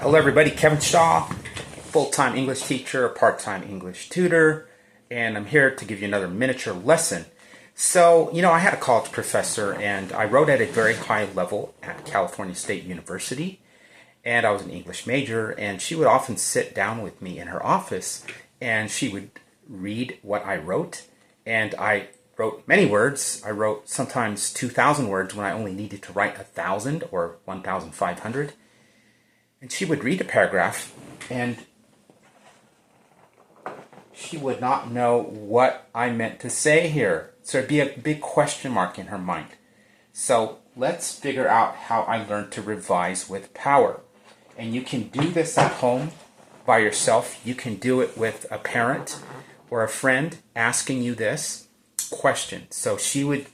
Hello everybody, Kevin Shaw, full-time English teacher, part-time English tutor, and I'm here to give you another miniature lesson. So, I had a college professor and I wrote at a very high level at California State University, and I was an English major, and she would often sit down with me in her office and she would read what I wrote, and I wrote many words. I wrote sometimes 2,000 words when I only needed to write 1,000 or 1,500. And she would read a paragraph, and she would not know what I meant to say here. So it'd be a big question mark in her mind. So let's figure out how I learned to revise with power. And you can do this at home by yourself. You can do it with a parent or a friend asking you this question. So she would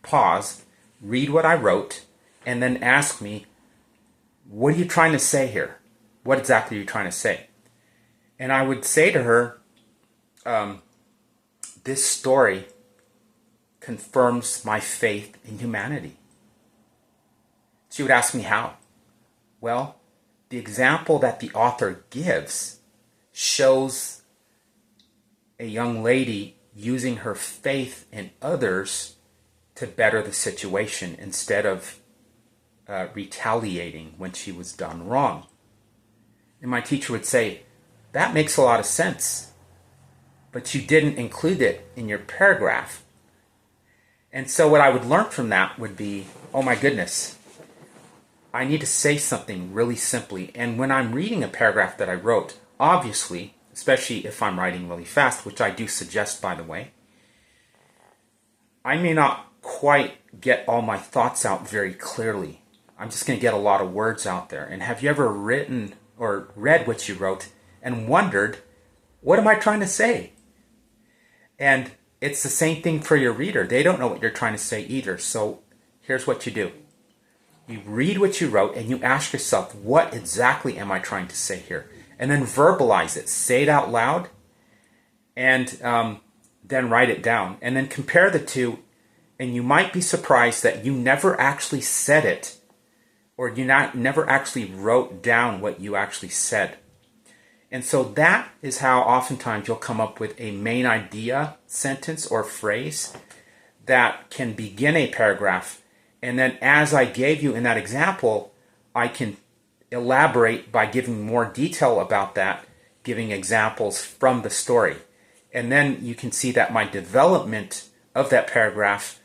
pause, read what I wrote, and then ask me, what are you trying to say here? What exactly are you trying to say? And I would say to her, this story confirms my faith in humanity. She would ask me how. Well, the example that the author gives shows a young lady using her faith in others to better the situation instead of retaliating when she was done wrong. And my teacher would say, that makes a lot of sense, but you didn't include it in your paragraph. And so what I would learn from that would be, oh my goodness, I need to say something really simply. And when I'm reading a paragraph that I wrote, obviously, especially if I'm writing really fast, which I do suggest, by the way, I may not quite get all my thoughts out very clearly. I'm just going to get a lot of words out there. And have you ever written or read what you wrote and wondered, what am I trying to say? And it's the same thing for your reader. They don't know what you're trying to say either. So here's what you do. You read what you wrote and you ask yourself, what exactly am I trying to say here? And then verbalize it. Say it out loud, and then write it down. And then compare the two, and you might be surprised that you never actually said it, or you never actually wrote down what you actually said. And so that is how oftentimes you'll come up with a main idea, sentence, or phrase that can begin a paragraph. And then as I gave you in that example, I can elaborate by giving more detail about that, giving examples from the story. And then you can see that my development of that paragraph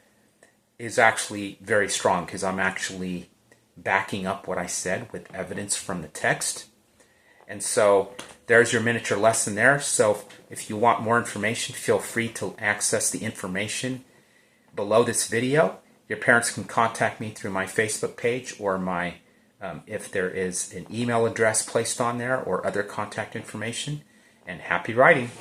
is actually very strong, because I'm actually backing up what I said with evidence from the text. And so there's your miniature lesson there. So if you want more information, feel free to access the information below this video. Your parents can contact me through my Facebook page, or my if there is an email address placed on there, or other contact information. And happy writing.